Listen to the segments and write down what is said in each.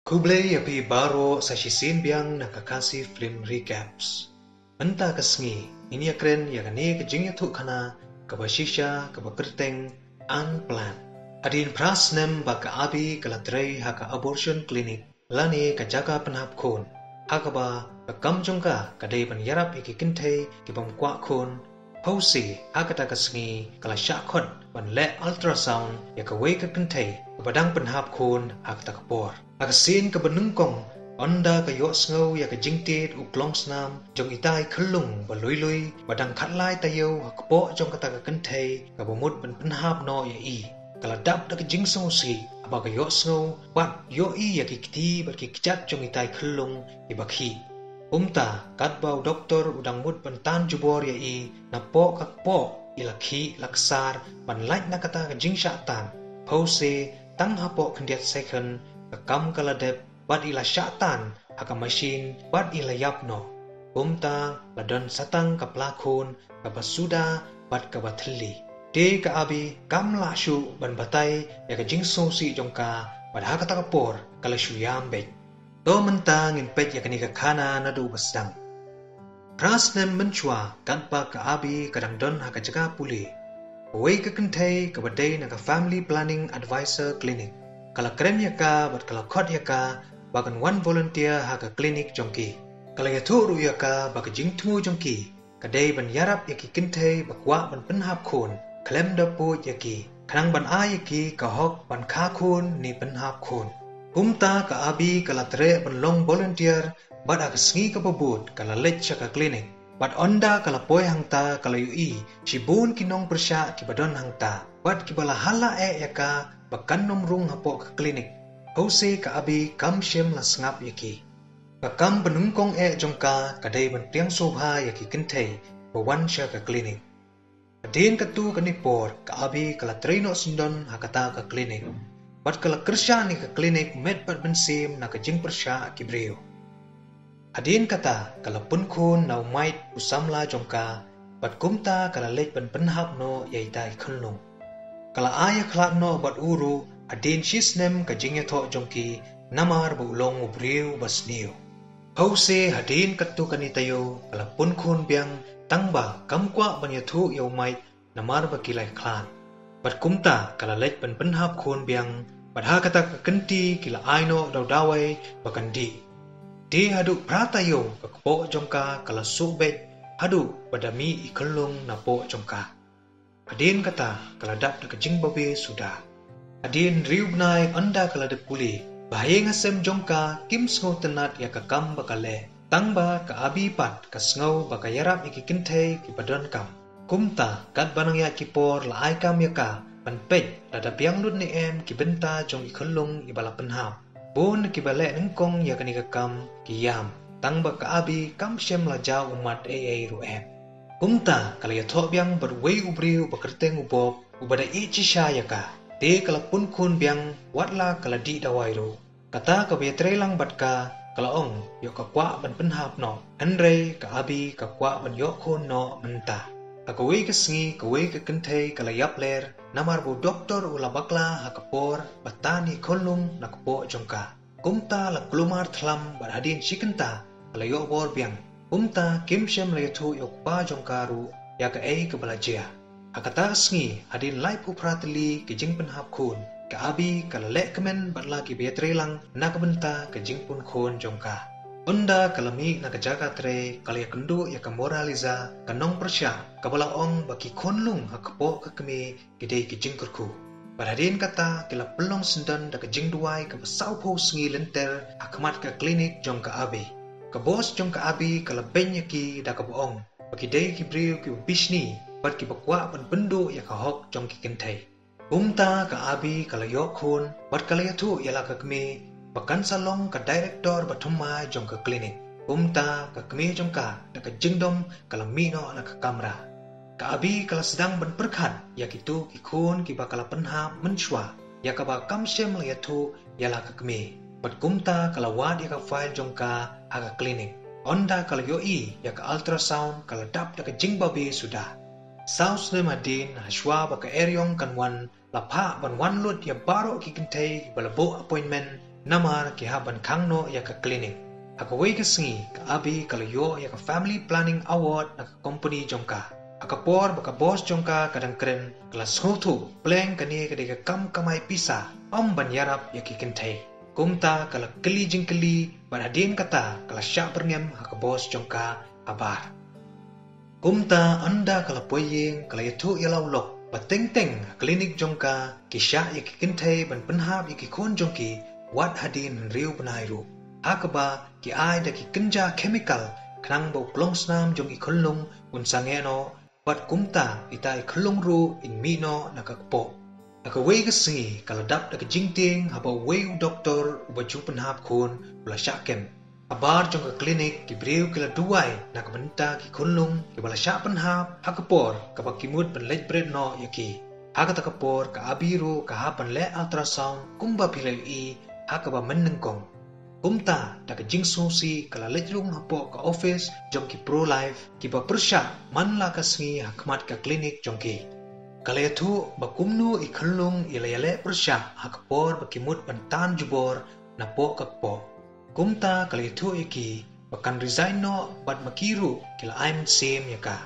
Kublai yapi baro sa shisin biang nakakasi film recaps. Anta kasngi, ini akren ya kani kejingnya tu kana kabashisha kabakerteng unplan. Adin prasnem baka abi kalatrai haka abortion clinic lani kajaga penhap kon. Hakaba kakamjongka kadai ban yarap iki kintei kibam kwa kon. Pausi hakata kasngi kala syakot ban le ultrasound ya kawai ka kintei kabadang penhap kon hakata kapor. Akasin kabenengkong onda kayo sngau ya kajingtit uklong snam jong itai khulung balui badang khatlai tayo hakpo jong kata kakentei kabamut ban penhap no ya i kala dap da kajing si aba kayo sngau bat yo i ya kikti bat kikjat jong itai khulung ibakhi umta katbau doktor udang mut ban tan jubor ya i napo kakpo ilakhi laksar ban laik na kata kajing syatan pause tang hapo kendiat second kakam kaladep bat ila syatan haka machine bat ila yapno umta ladon satang kaplakun kabasuda bat kabathli de ka abi kam la shu ban batai ya ka jingso si jongka bat haka takapor kala shu yambe to mentang in pet ya kani ka khana na du basang prasnem menchwa kanpa ka abi kadang don haka jaga puli away ka kentai ka badai na ka family planning advisor clinic kala krem yaka bat kala khot yaka bagan one volunteer haka klinik jongki kala yaturu yaka baga jingtmu jongki kadai ban yarap yaki kintei bakwa ban penhap khon klem da po yaki khanang ban a yaki ka hok ban kha khon ni penhap khon kumta ka abi kala tre ban long volunteer bat aka sngi ka babut kala lech chaka klinik bat onda kala poy hangta kala yui shibun kinong persya ki badon hangta bat kibala hala yaka bakan nomrung hapo ke klinik hause ka abi kam shem la sngap yaki bakam penungkong jongka kadai ban tiang sobha yaki kentei bawan sha ka klinik adin katu kanipor ka abi kala traino sundon hakata ka klinik bat kala kersha ni ka klinik met bat bensim na ka jing persha ki breo adin kata kala punkun na umait usamla jongka bat kumta kala lech ban penhap no yaitai khunlung kala aya khlak no bat uru adin shisnem ka jingya tho jongki namar bu long ubriu basniu hause hadin katu kanitayo kala punkhun biang tangba kamkwa banyathu yaumai namar ba kilai klan bat kumta kala lech ban penhap khun biang bat ha kata ka kenti kila aino dawdawai bakandi di hadu pratayo ka kpo jongka kala subet hadu badami ikelung napo jongka adin kata kala dap da kajing babe sudah adin riubnai anda kala de puli bahaya ngasem jongka kim sngau tenat ya ka kam bakale tangba ka abi pat ka sngau baka yarap iki kintei ki badon kam kumta kat banang ya ki por la ai kam ya ka panpet lada biang lut ni em ki benta jong ikhulung ibala penhap bon ki bale nengkong ya kani ka kam ki yam tangba ka abi kam shem la jaw umat ru em kumta kala ya tho biang berwei ubriu bakerteng ubok ubada ichi syayaka te kala pun kun biang watla kala di dawairu kata ka betrelang batka kala ong yo ka kwa ban penhap no andre ka abi ka kwa ban yo khon no menta akawi ka sngi kawi ka kentei kala yapler namar bu doktor ula bakla hakapor batani khonlung nakpo jongka kumta la klumar thlam barhadin shikenta kala yo bor biang kumta kimshem la yathu yo pa jongkaru ya ka ka balajia akata sngi hadin lai pu pratli ke jing penhap khun ka abi kala le kemen batla ki betrelang nakabenta ke jing pun khon jongka unda kalami na kajaga tre kala yakundu ya ka moraliza kanong persya kabala ong baki khonlung hakpo ka kemi gidei ki jing kurku barhadin kata kila pelong sendan da ka jing duai ka basau pho sngi lenter akmat ka klinik jongka abi ka bos jongka abi kala benya ki da ka boong baki dei ki briu ki bishni bat ki bakwa ban bendu ya ka hok jong ki kentai umta ka abi kala yok khun bat kala yathu yala ka kmi bakan salong ka director bathumma jong ka klinik umta ka kmi jong ka da ka jingdom kala mino na ka kamera ka abi kala sedang ban perkhat ya kitu ki khun ki bakala penha menchwa ya ka ba kam shem la yathu yala ka kmi bat kumta kala wad ya ka file jong ka aga klinik onda kala yo ya ka ultrasound kala dap da ka jingbabe sudah Saus ne madin hashwa baka eryong kanwan lapha ban wan lut ya baro ki kintei balabo appointment namar ki haban kangno ya ka klinik. Akaway kasengi ka abi kalayo ya ka family planning award na ka company jongka. Akapor baka boss jongka kadang keren kelas hotu pleng kani kadika kam kamay pisa banyarap ya ki kentay. Kumta kala keli jengkeli banadim kata kala syak berngem haka boss jongka abar. Kumta anda kala poyeng kala yatu yalau lok bateng-teng klinik jongka kisya ya ki kentay ban penhap ya ki kon jongki wat hadin riu benairu. Hakaba ki ai da ki kenja chemical kanang bau plong snam jong i khulung un sangeno bat kumta itai khulung ru in mino nakakpo. Akaway kasengi kala dap da jingting haba way doktor ubaju penhap kun ula syakem. Abar jong ka klinik ki briu kila duai nakabenta ki khulung ki bala syak penhap hakapor kabak kimut penlej bred no yaki. Hakatakapor ka abiru ka hapan le ultrasound kumba pilai i hakaba menengkong. Kumta da ka jingsu si kala lejrung hapo ka office jong ki pro life ki ba persya manla ka sengi hakmat ka klinik jong ki. Kala yatu ba kumnu i khulung ilayale persya hakapor ba kimut bantan jubor na po kakpo. Kumta kala yatu iki bakan resign no bat makiru kila I'm same yaka.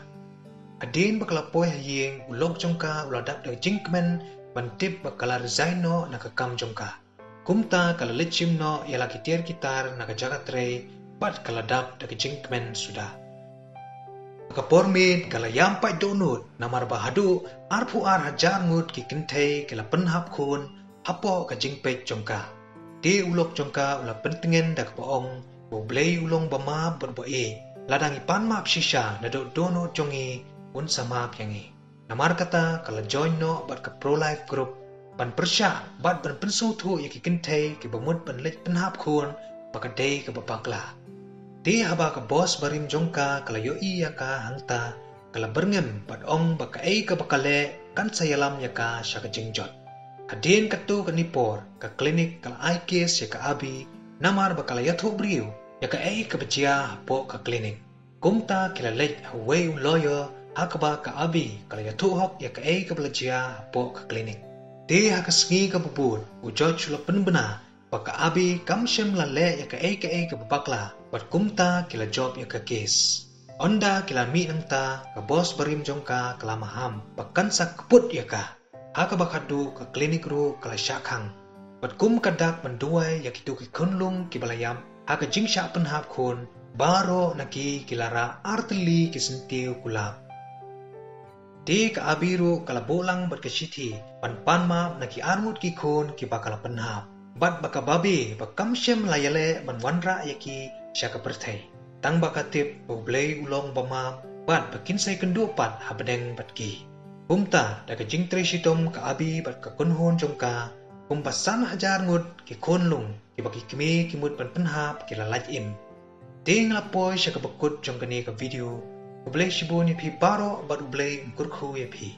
Adin bakala poy hayeng ulok jong ka uladap da jingkmen bantip bakala resign no nakakam jong ka. Kumta kala lechim no ialah kitir kitar nakajaga trei bat kala dap da jingkmen sudah. Kapormid kala yampai donut namar bahadu arpu ar hajar ngut ki kentei kala penhap kun hapo ka jingpek jongka. Di ulok jongka ula pentengen da kapoong boblei ulong bama berboe ladang ipan map shisha na do donut jongi un sama piangi. Namar kata kala join no bat ka pro life group ban persya bat ban pensu tu ya ki kentei ki bamut ban lej penhap kun bakadei ke bapakla. Di haba ka bos barim jongka kala yoi ya ka hangta kala berngem bat ong baka ei ke bakale kan sayalam ya ka syaka jengjot. Kadien katu ka nipor ka klinik kala aikis ya ka abi namar bakala yathu briu ya ka ei ke bejia hapo ka klinik. Kumta kila lej haway lawyer hakaba ka abi kala yathu hok ya ka ei ke belajia hapo ka klinik. Di hakasengi ka bubur ujoj la penbena baka abi kamshem la le ya ka ei ke babakla bat kumta kila job ya ka kes. Onda kila mi nangta ka bos barim jongka kala maham bakan sa keput ya ka. Haka bakadu ka klinik ru kala syakang. Bat kum kadak menduai ya kitu ki kunlung ki balayam haka jingsya penhap kun baro naki kilara arteli ki sentiu kulap. Di ka abiru kala bolang bat kesiti pan ma naki armut ki kun ki bakala penhap. Bat baka babi bakamshem layale ban wanra yaki syaka pertai. Tang bakatip boblei ulong bama bat bakinsay kendupat habedeng bat ki. Kumta da ka jingtre sitom ka abi bat ka kunhon jongka kumpasan hajar ngut ki kunlung ki baki kimi kimut ban penhap ki lalaj im. Ting lapoy syaka bakut jongkani ka video. Ublay shibu ni pi baro bat ublay mkurku ya pi.